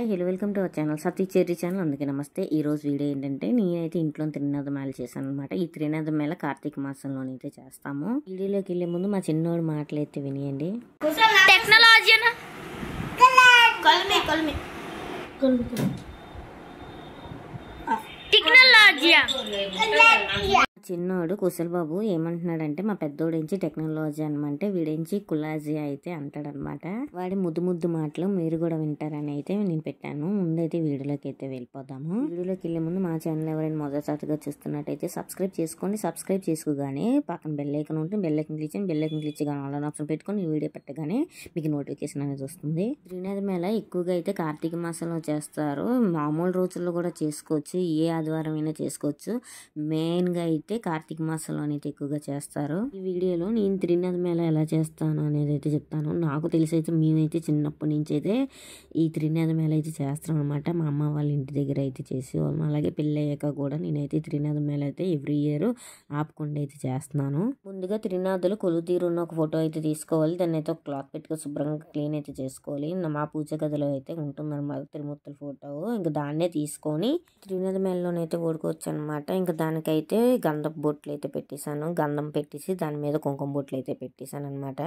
Hello welcome to our channel Sati cherry channel. అందుకే నమస్తే. ఈ రోజు వీడియో ఏంటంటే నేనైతే ఇంట్లో త్రినాథ మేళ చేశాను అనమాట. ఈ త్రినాథ మేళ కార్తీక మాసంలోనైతే చేస్తాము. వీడియోలోకి వెళ్ళే ముందు మా చిన్నోడు మాటలు అయితే వినియండి. చిన్నోడు కుశల్ బాబు ఏమంటున్నాడంటే మా పెద్దోడించి టెక్నాలజీ అనమంటే వీడించి కులాజీ అయితే అంటాడనమాట. వాడి ముద్దు ముద్దు మాటలు మీరు కూడా వింటారని అయితే నేను పెట్టాను. ముందైతే వీడియోలోకి అయితే వెళ్ళిపోదాము. వీడియోలోకి వెళ్ళే ముందు మా ఛానల్ ఎవరైనా మొదటిసారిగా చూస్తున్నట్టయితే సబ్స్క్రైబ్ చేసుకోండి. సబ్స్క్రైబ్ చేసుకోగానే పక్కన బెల్ ఐకాన్ ఉంటే బెల్ ఐకాన్ క్లిక్ చేయగానే ఆల్ ఆప్షన్ పెట్టుకొని ఈ వీడియో పెట్టగానే మీకు నోటిఫికేషన్ అనేది వస్తుంది. త్రినాథ మేళ ఎక్కువగా అయితే కార్తీక మాసంలో చేస్తారు. మామూలు రోజుల్లో కూడా చేసుకోవచ్చు, ఏ ఆదివారం అయినా చేసుకోవచ్చు. మెయిన్ గా అయితే కార్తీక మాసంలోనైతే ఎక్కువగా చేస్తారు. ఈ వీడియోలో నేను త్రినాథ మేళ ఎలా చేస్తాను అనేది అయితే చెప్తాను. నాకు తెలిసి అయితే మేమైతే చిన్నప్పటి నుంచి అయితే ఈ త్రినాథ మేళ అయితే చేస్తాం అనమాట. మా అమ్మ వాళ్ళ ఇంటి దగ్గర అయితే చేసేవాళ్ళం. అలాగే పెళ్ళి అయ్యాక కూడా నేనైతే త్రినాథ మేళ అయితే ఎవ్రీ ఇయర్ ఆపకుండా అయితే చేస్తున్నాను. ముందుగా త్రినాథులు కొలువు తీరున్న ఒక ఫోటో అయితే తీసుకోవాలి. దాన్ని అయితే ఒక క్లాత్ పెట్టుకొని శుభ్రంగా క్లీన్ అయితే చేసుకోవాలి. మా పూజ గదిలో అయితే ఉంటుందన్నమాట త్రిమూర్తుల ఫోటో. ఇంకా దాన్నే తీసుకొని త్రినాథ మేళలోనైతే ఓడుకోవచ్చు అనమాట. ఇంకా దానికైతే గంధం బొట్లు అయితే పెట్టేశాను. గంధం పెట్టేసి దాని మీద కుంకుమ బొట్లు అయితే పెట్టేశాను అనమాట.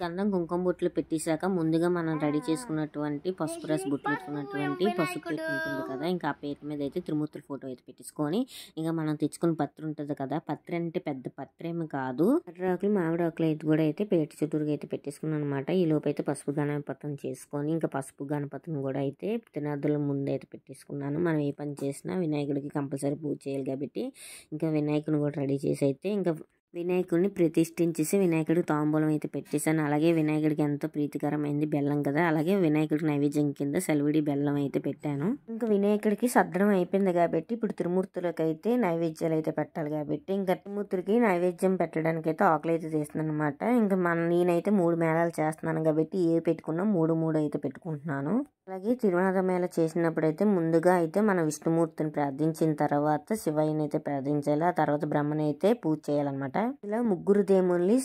గంధం కుంకుమ బొట్లు పెట్టేశాక ముందుగా మనం రెడీ చేసుకున్నటువంటి పసుపు రస బొట్లు పెట్టుకున్నటువంటి పసుపు ప్లేట్ ఉంటుంది కదా, ఇంకా ఆ ప్లేట్ మీద అయితే త్రిమూర్తుల ఫోటో అయితే పెట్టేసుకొని ఇంకా మనం తెచ్చుకున్న పత్రి ఉంటుంది కదా, పత్రి అంటే పెద్ద పత్రి ఏమి కాదు, ఆకులు మామిడి ఆకులు అయితే కూడా అయితే పేట చుట్టూరుగా అయితే పెట్టేసుకున్నాను అనమాట. ఈ లోపు అయితే పసుపు గణపతం చేసుకొని ఇంకా పసుపు గణపతం కూడా అయితే త్రినాథుల ముందు అయితే పెట్టేసుకున్నాను. మనం ఏ పని చేసినా వినాయకుడికి కంపల్సరీ పూజ చేయాలి కాబట్టి ఇంకా వినాయకుడిని కూడా రెడీ చేసి అయితే ఇంకా వినాయకుడిని ప్రతిష్ఠించేసి వినాయకుడికి తాంబూలం అయితే పెట్టేశాను. అలాగే వినాయకుడికి ఎంతో ప్రీతికరమైంది బెల్లం కదా, అలాగే వినాయకుడికి నైవేద్యం కింద సెలవిడి బెల్లం అయితే పెట్టాను. ఇంకా వినాయకుడికి సద్దనం అయిపోయింది కాబట్టి ఇప్పుడు త్రిమూర్తులకు అయితే నైవేద్యాలు అయితే పెట్టాలి కాబట్టి ఇంకా త్రిమూర్తులకి నైవేద్యం పెట్టడానికి అయితే ఆకులు అయితే తీస్తున్నాను అనమాట. ఇంకా నేనైతే 3 మేళాలు చేస్తున్నాను కాబట్టి ఏ పెట్టుకున్నా 3 అయితే పెట్టుకుంటున్నాను. అలాగే తిరునాథ మేళ చేసినప్పుడు అయితే ముందుగా అయితే మన విష్ణుమూర్తిని ప్రార్థించిన తర్వాత శివయ్యని అయితే ప్రార్థించాలి. ఆ తర్వాత బ్రహ్మని అయితే పూజ చేయాలన్నమాట. ఇలా ముగ్గురు దేవుళ్ళని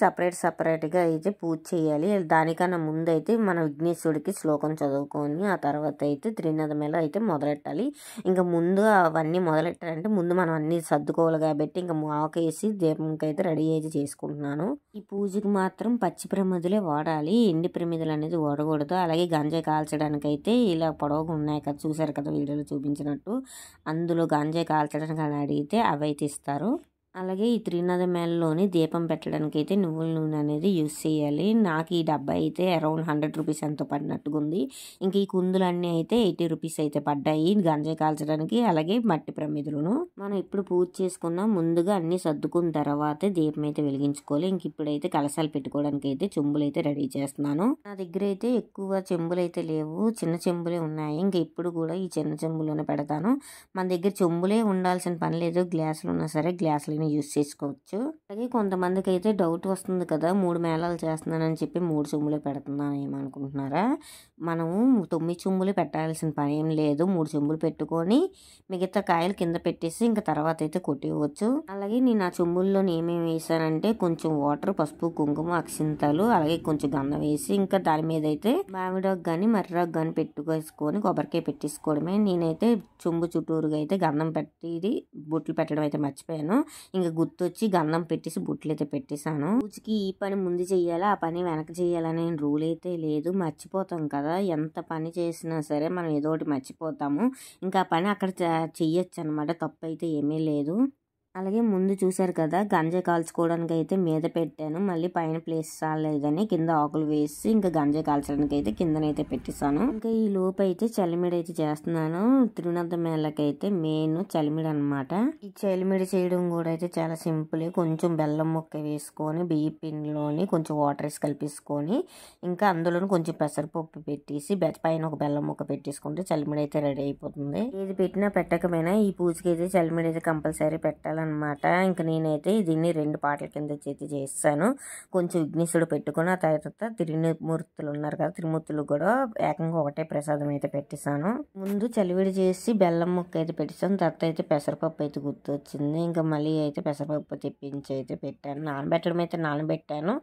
సపరేట్ గా అయితే పూజ చేయాలి. దానికన్నా ముందు అయితే మన విఘ్నేశ్వరుడికి శ్లోకం చదువుకొని ఆ తర్వాత అయితే త్రినాథ మేళ అయితే మొదలెట్టాలి. ఇంకా ముందు అవన్నీ మొదలెట్టాలంటే ముందు మనం అన్ని సర్దుకోవాలి కాబట్టి ఇంకా ఆకేసి దీపంకి అయితే రెడీ అయితే చేసుకుంటున్నాను. ఈ పూజకి మాత్రం పచ్చి ప్రమిదలే వాడాలి, ఎండి ప్రమిదలు అనేది వాడకూడదు. అలాగే గంజాయి కాల్చడానికి అయితే ఇలా పొడవుగా ఉన్నాయి కదా, చూసారు కదా వీడియోలో చూపించినట్టు, అందులో గంజాయి కాల్చడానికి అని అడిగితే అవి అయితే ఇస్తారు. అలాగే ఈ త్రినాథ మేళలోని దీపం పెట్టడానికి అయితే నువ్వుల నూనె అనేది యూజ్ చేయాలి. నాకు ఈ డబ్బా అయితే అరౌండ్ 100 రూపీస్ ఎంతో పడినట్టుగా ఉంది. ఇంక ఈ కుందులన్నీ అయితే 80 రూపీస్ అయితే పడ్డాయి గంజాయి కాల్చడానికి. అలాగే మట్టి ప్రమిదలను మనం ఇప్పుడు పూజ చేసుకున్న ముందుగా అన్ని సర్దుకున్న తర్వాతే దీపం అయితే వెలిగించుకోవాలి. ఇంక ఇప్పుడైతే కలశాలు పెట్టుకోవడానికి అయితే చెంబులు అయితే రెడీ చేస్తున్నాను. నా దగ్గర అయితే ఎక్కువ చెంబులు అయితే లేవు, చిన్న చెంబులే ఉన్నాయి. ఇంక ఇప్పుడు కూడా ఈ చిన్న చెంబులోనే పెడతాను. మన దగ్గర చెంబులే ఉండాల్సిన పని లేదు, గ్లాసులు ఉన్నా సరే గ్లాసులు యూజ్ చేసుకోవచ్చు. అలాగే కొంతమందికి అయితే డౌట్ వస్తుంది కదా, 3 మేళాలు చేస్తున్నానని చెప్పి 3 చెంబులే పెడుతున్నాను ఏమనుకుంటున్నారా? మనము 9 చెంబులే పెట్టాల్సిన పని ఏం లేదు. 3 చెంబులు పెట్టుకొని మిగతా కాయలు కింద పెట్టేసి ఇంకా తర్వాత అయితే కొట్టివచ్చు. అలాగే నేను ఆ చెంబుల్లో ఏమేమి వేసానంటే కొంచెం వాటర్, పసుపు, కుంకుమ, అక్షింతలు, అలాగే కొంచెం గంధం వేసి ఇంకా దాని మీద అయితే మామిడాకు కానీ మర్రాకు కానీ పెట్టుకేసుకొని కొబ్బరికాయ పెట్టేసుకోవడమే. నేనైతే చెంబు చుట్టూరుగా అయితే గంధం పెట్టి బొట్లు పెట్టడం అయితే మర్చిపోయాను. ఇంకా గుర్తొచ్చి గంధం పెట్టేసి బొట్లు అయితే పెట్టేశాను. పూజకి ఈ పని ముందు చెయ్యాలా ఆ పని వెనక చెయ్యాలనే రూల్ అయితే లేదు, మర్చిపోతాం కదా. ఎంత పని చేసినా సరే మనం ఏదో ఒకటి మర్చిపోతాము. ఇంకా ఆ పని అక్కడ చెయ్యొచ్చు అనమాట, తప్పు అయితే ఏమీ లేదు. అలాగే ముందు చూసారు కదా గంజాయి కాల్చుకోవడానికి అయితే మీద పెట్టాను, మళ్ళీ పైన ప్లేస్ చాలేదని కింద ఆకులు వేసి ఇంకా గంజాయి కాల్చడానికి అయితే కిందనైతే పెట్టేశాను. ఇంకా ఈ లోపు అయితే చలిమిడి అయితే చేస్తున్నాను. త్రినాథ మేళకైతే మెయిన్ చలిమిడి అనమాట. ఈ చలిమిడి చేయడం కూడా అయితే చాలా సింపుల్. కొంచెం బెల్లం ముక్క వేసుకొని బియ్య పిండిలోని కొంచెం వాటర్ వేసి కలిపేసుకొని ఇంకా అందులోని కొంచెం పెసరపప్పు పెట్టేసి పైన ఒక బెల్లం ముక్క పెట్టేసుకుంటే చలిమిడి అయితే రెడీ అయిపోతుంది. ఏది పెట్టినా పెట్టకపోయినా ఈ పూజకి అయితే చలిమిడి అయితే కంపల్సరీ పెట్టాలి పెట్టాలన్నమాట. ఇంకా నేనైతే దీన్ని 2 పాటల కింద అయితే చేస్తాను. కొంచెం విఘ్నేశ్వరుడు పెట్టుకుని ఆ తర్వాత త్రిమూర్తులు ఉన్నారు కదా, త్రిమూర్తులు కూడా ఏకంగా ఒకటే ప్రసాదం అయితే పెట్టేశాను. ముందు చలివిడి చేసి బెల్లం ముక్క అయితే పెట్టేసాను. తర్వాత అయితే పెసరపప్పు అయితే గుర్తొచ్చింది. ఇంకా మళ్ళీ అయితే పెసరపప్పు తెప్పించి అయితే పెట్టాను. నానబెట్టడం అయితే నానబెట్టాను,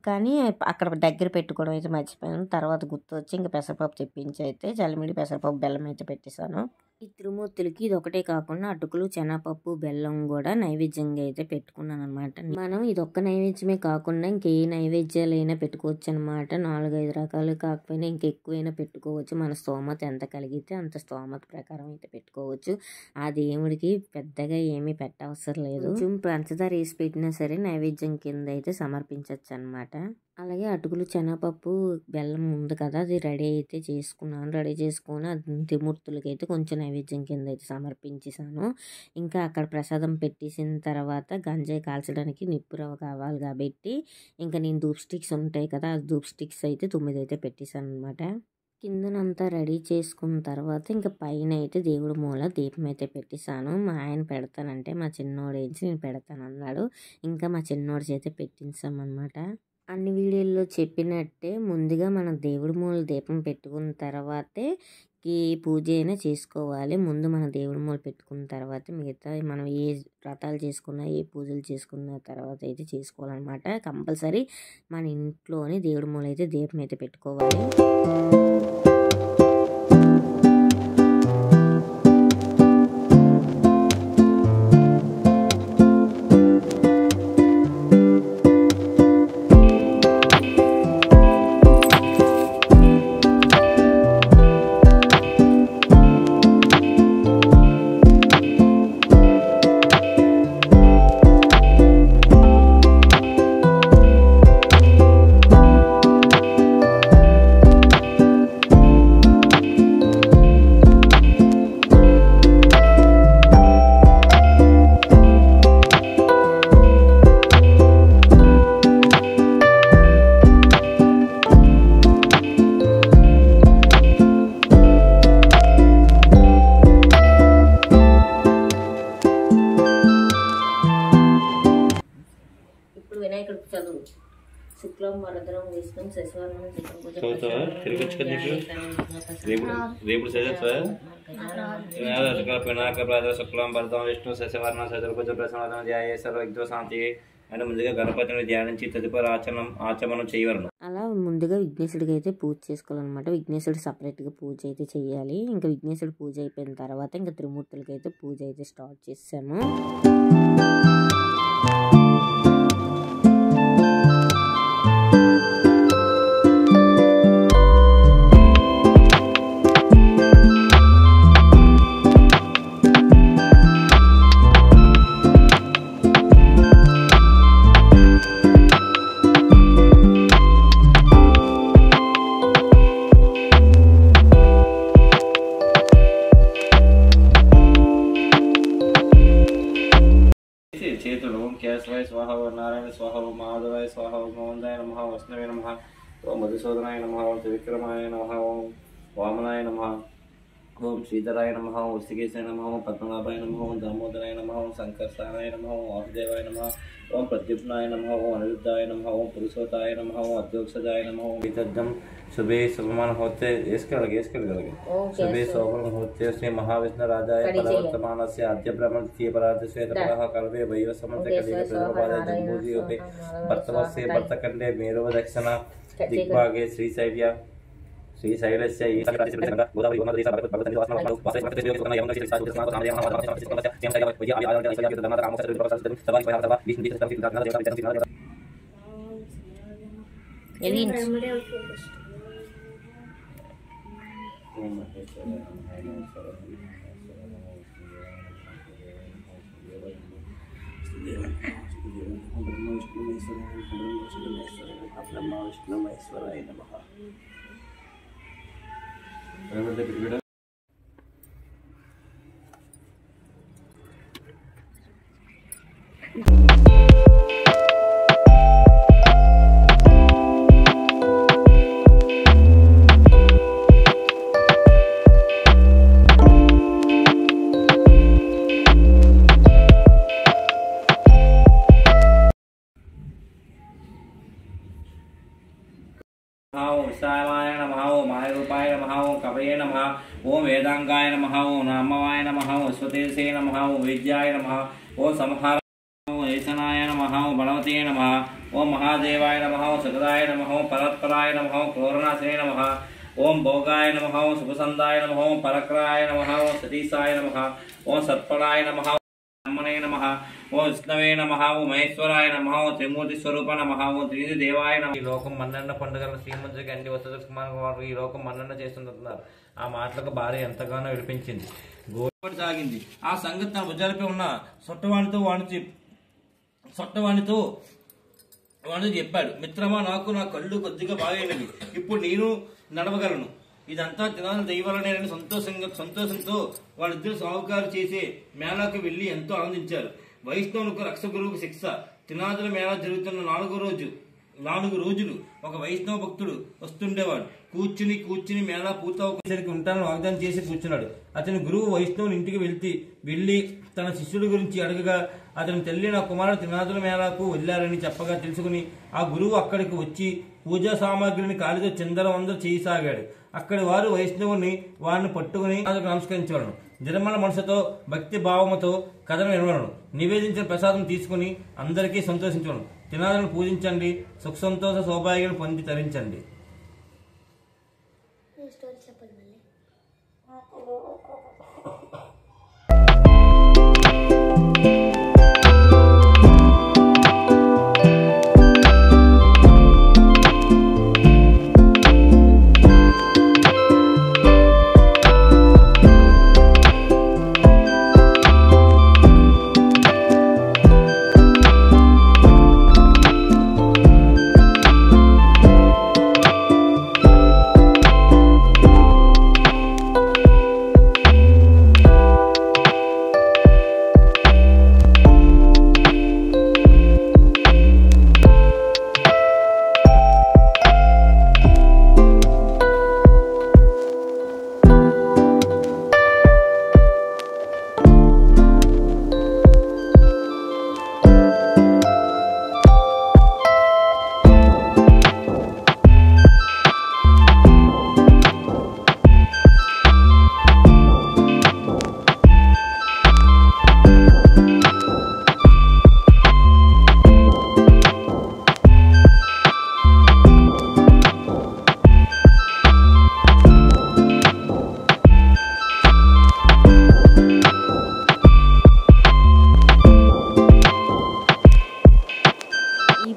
కానీ అక్కడ దగ్గర పెట్టుకోవడం అయితే మర్చిపోయాను. తర్వాత గుర్తొచ్చి ఇంకా పెసరపప్పు తెప్పించి అయితే చలిమిడి పెసరపప్పు బెల్లం అయితే పెట్టేశాను. ఈ త్రిమూర్తులకి ఇది ఒకటే కాకుండా అటుకులు, శనగపప్పు, బెల్లం కూడా నైవేద్యంగా అయితే పెట్టుకున్నాను అనమాట. మనం ఇది ఒక్క నైవేద్యమే కాకుండా ఇంకే నైవేద్యాలు అయినా పెట్టుకోవచ్చు అనమాట. 4-5 రకాలు కాకపోయినా ఇంకెక్కువైనా పెట్టుకోవచ్చు. మన స్తోమత ఎంత కలిగితే అంత స్తోమత ప్రకారం అయితే పెట్టుకోవచ్చు. ఆ దేవుడికి పెద్దగా ఏమీ పెట్టవసరం లేదు. కొంచెం పంచదార వేసి పెట్టినా సరే నైవేద్యం కింద అయితే సమర్పించవచ్చు అనమాట. అలాగే అటుకులు, శనగపప్పు, బెల్లం ఉంది కదా, అది రెడీ అయితే చేసుకున్నాను. రెడీ చేసుకొని త్రిమూర్తులకి అయితే కొంచెం నైవేద్యం కింద అయితే సమర్పించేసాను. ఇంకా అక్కడ ప్రసాదం పెట్టేసిన తర్వాత గంజాయి కాల్చడానికి నిప్పు రవ్వ కావాలి కాబట్టి ఇంకా నేను ధూప్ స్టిక్స్ ఉంటాయి కదా, ఆ ధూప్ స్టిక్స్ అయితే 9 అయితే పెట్టేశాను అనమాట. కిందనంతా రెడీ చేసుకున్న తర్వాత ఇంకా పైన అయితే దేవుడి మూల దీపం అయితే పెట్టేశాను. మా ఆయన పెడతానంటే మా చిన్నోడు ఏంచి నేను పెడతాను అన్నాడు. ఇంకా మా చిన్నోడి చేతే పెట్టించామన్నమాట. అన్ని వీడియోల్లో చెప్పినట్టే ముందుగా మనం దేవుడి మూల దీపం పెట్టుకున్న తర్వాతే ఈ పూజ అయినా చేసుకోవాలి. ముందు మన దేవుడి మూల పెట్టుకున్న తర్వాత మిగతా మనం ఏ వ్రతాలు చేసుకున్నా, ఏ పూజలు చేసుకున్న తర్వాత అయితే చేసుకోవాలన్నమాట. కంపల్సరీ మన ఇంట్లోని దేవుడి మూల అయితే దీపం అయితే పెట్టుకోవాలి. శుక్లం వరదరం విష్ణుం శశివర్ణం శుక్లం వరదం విష్ణు శశివర్ణం చతుర్భుజ ప్రసన్నదం ధ్యాయే సర్వవిఘ్నో శాంతి అని ముందుగా గణపతిని ధ్యానించి తదుపరి ఆచమనం చేయవలను. అలా ముందుగా విఘ్నేశుడికి అయితే పూజ చేసుకోవాలన్నమాట. విఘ్నేశుడు సపరేట్గా పూజ అయితే చేయాలి. ఇంకా విఘ్నేశుడు పూజ అయిపోయిన తర్వాత ఇంకా త్రిమూర్తులకి అయితే పూజ అయితే స్టార్ట్ చేసాము. చేతులు ఓం కేశవాయ స్వాహ, ఓం నారాయణ స్వాహ, ఓం మాధవాయ స్వాహ, ఓం గోవిందాయ నమః, వైష్ణవే నమః, ఓం మధుసూదనాయ నమః, ఓం త్రివిక్రమాయ నమః, ఓం వామనాయ నమః, ఓం శ్రీధరాయ నమః, ఓం శ్రీకేశాయ నమః, ఓం పద్మనాభాయ నమః, ఓం దామోదరాయ నమః, ఓం శంకర్షాయ నమః, ఓం వాసుదేవాయ నమః, ఓం ప్రద్యుమ్నాయ నమః, ఓం అనిరుద్ధాయ నమః, ఓం పురుషోత్తాయ నమః, ఓం అధ్యోక్షజాయ నమః, ఓం విదగ్ధం शुभे शुभमान होते इसके लगे शुभे शोभन होते श्री महाविष्णु राजाय परावर्तमानस्य आद्य ब्रह्मण की परार्थ श्वेत प्रवाह कल्पे वैव समंत कलिग प्रभावाय जम्बूजी होते वर्तवस्य वर्तकंडे मेरव दक्षिण दिग्भागे श्री शैव्य श्री शैलस्य गोदावरी गोमदेश पर्वतनि वासना वासना वासना योगना यमुना श्री साधु स्नान नाम यमुना श्री समस्य यम जगह वैद्य आदि आदि आदि धर्म राम से प्रसाद सवाई पहाड़ सभा विष्णु विष्णु सभी दाना देवता एलियन ओम महेश्वराय नमः. ఓం విశ్రామాయ నమః ఓం మాయరూపాయ నమః ఓం కవయే నమః ఓం వేదాంగాయ నమః ఓం నామవాయ నమః ఓం స్వతేజసే నమః ఓం విద్యాయ నమః ఓం సంహార ఓం ఏసనాయ నమః ఓం బలవతే నమః ఓం మహాదేవాయ నమః ఓం సుగదాయ నమః ఓం పరత్పరాయ నమః ఓం క్రోరనాశనే నమః ఓం భోగాయ నమః ఓం శుభసందాయ నమః ఓం పరక్రాయ నమః ఓం సతీసాయ నమః ఓం సత్పరాయ నమః బ్రహ్మణే నమః ఓం విష్ణవే నమః ఓం మహేశ్వరాయ నమః ఓం త్రిమూర్తి స్వరూప నమః ఓం త్రినిధి దేవాయ నమః. ఈ లోకం మన్నన్న పండుగలను శ్రీమంతుడికి అన్ని వసతుల కుమార్ ఈ లోకం మన్నన్న చేస్తున్నారు. ఆ మాటలకు భార్య ఎంతగానో విడిపించింది, గోడి సాగింది. ఆ సంగతి తన భుజాలపై ఉన్న సొట్టవాణితో చెప్పాడు. మిత్రమా, నాకు నా కళ్ళు కొద్దిగా బాగైనవి, ఇప్పుడు నేను నడవగలను. ఇదంతా తినాలి దైవాలనేనని సంతోషంతో వాళ్ళిద్దరు సాహుకారు చేసే మేళాకు వెళ్లి ఎంతో ఆనందించారు. వైష్ణవులకు రక్ష గురువుకు శిక్ష. తినాదుల మేళా జరుగుతున్న 4 రోజులు ఒక వైష్ణవ భక్తుడు వస్తుండేవాడు. కూర్చుని మేళా పూర్తవసరికి ఉంటానని వాగ్దానం చేసి కూర్చున్నాడు. అతని గురువు వైష్ణవుని ఇంటికి వెళ్లి తన శిష్యుడి గురించి అడగగా అతని తల్లి నా కుమారుడు తినాదుల మేళాకు వెళ్లారని చెప్పగా తెలుసుకుని ఆ గురువు అక్కడికి వచ్చి పూజా సామాగ్రిని కాలితో చిందరవందర చేయసాగాడు. అక్కడి వారు వైష్ణవుని వారిని పట్టుకుని నమస్కరించవలను. నిర్మల మనసుతో భక్తి భావముతో కథను వినవలను. నివేదించిన ప్రసాదం తీసుకుని అందరికీ సంతోషించవలను. తినాలను పూజించండి, సుఖ సంతోష సౌభాగ్యాన్ని పొంది తరించండి.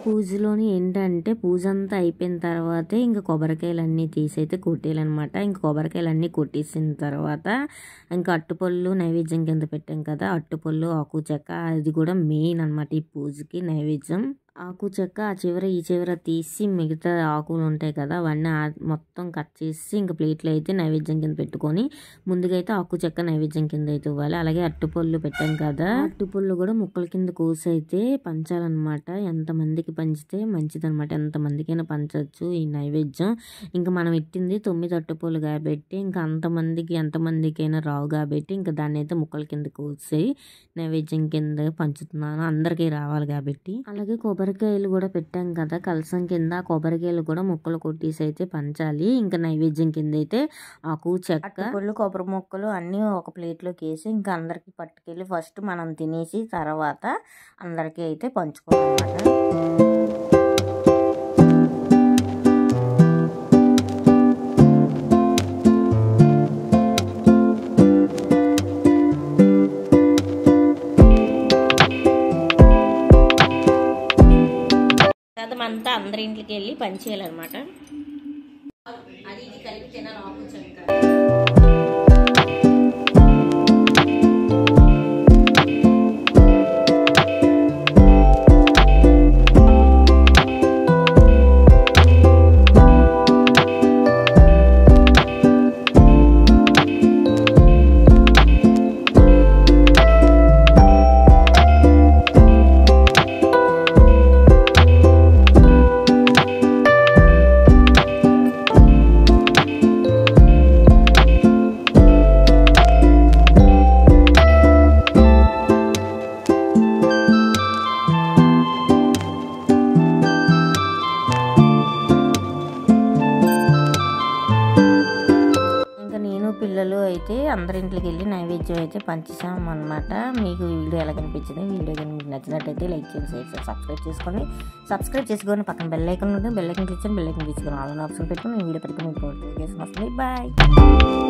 పూజలోని ఏంటంటే పూజ అంతా అయిపోయిన తర్వాతే ఇంకా కొబ్బరికాయలన్నీ తీసైతే కొట్టేయాలన్నమాట. ఇంకా కొబ్బరికాయలన్నీ కొట్టేసిన తర్వాత ఇంకా అట్టుపళ్ళు నైవేద్యం కింద పెట్టాం కదా, అట్టుపళ్ళు ఆకు చెక్క అది కూడా మెయిన్ అనమాట ఈ పూజకి నైవేద్యం. ఆకు చెక్క ఆ చివర ఈ చివర తీసి మిగతా ఆకులు ఉంటాయి కదా అవన్నీ మొత్తం కట్ చేసి ఇంకా ప్లేట్లో అయితే నైవేద్యం కింద పెట్టుకొని ముందుగా అయితే ఆకు చెక్క నైవేద్యం కింద అయితే ఇవ్వాలి. అలాగే అట్టుపళ్ళు పెట్టాం కదా, అట్టుపళ్ళు కూడా ముక్కల కింద కోసి అయితే పంచాలన్నమాట. ఎంతమందికి పంచితే మంచిదన్నమాట, ఎంతమందికైనా పంచవచ్చు ఈ నైవేద్యం. ఇంకా మనం పెట్టింది 9 అట్టుపళ్ళు కాబట్టి ఇంకా ఎంతమందికైనా రావు కాబట్టి ఇంకా దాన్ని అయితే ముక్కల కింద కోసి నైవేద్యం కింద పంచుతున్నాను, అందరికీ రావాలి కాబట్టి. అలాగే కొబ్బరికాయలు కూడా పెట్టాం కదా కలసం కింద, కొబ్బరికాయలు కూడా ముక్కలు కొట్టేసి అయితే పంచాలి. ఇంకా నైవేద్యం కింద అయితే ఆకు చెక్క పళ్ళు కొబ్బరి ముక్కలు అన్నీ ఒక ప్లేట్లోకి వేసి ఇంకా అందరికి పట్టుకెళ్ళి ఫస్ట్ మనం తినేసి తర్వాత అందరికీ అయితే పంచుకోవాలన్నమాట. అంతా అందరి ఇంటికి వెళ్ళి పంచేయాలన్నమాట. అది ఇది కలిపి తినాలి ఆకు చెక్క. పిల్లలు అయితే అందరింట్లోకి వెళ్ళి నైవేద్యం అయితే పంచేసాం అనమాట. మీకు ఈ వీడియో ఎలా కనిపించింది? వీడియో కానీ మీకు నచ్చినట్టయితే లైక్ చేయండి, షేర్ చేయండి, సబ్స్క్రైబ్ చేసుకొని పక్కన బెల్ ఐకాన్ ఉంటుంది, బెల్ ఐకాన్ క్లిక్ చేయండి, బెల్ ఐకాన్ తీసుకొని ఆల్ ఆప్షన్ పెట్టుకుని వీడియో పెట్టుకుని నోటిఫికేషన్ వస్తుంది. బాయ్.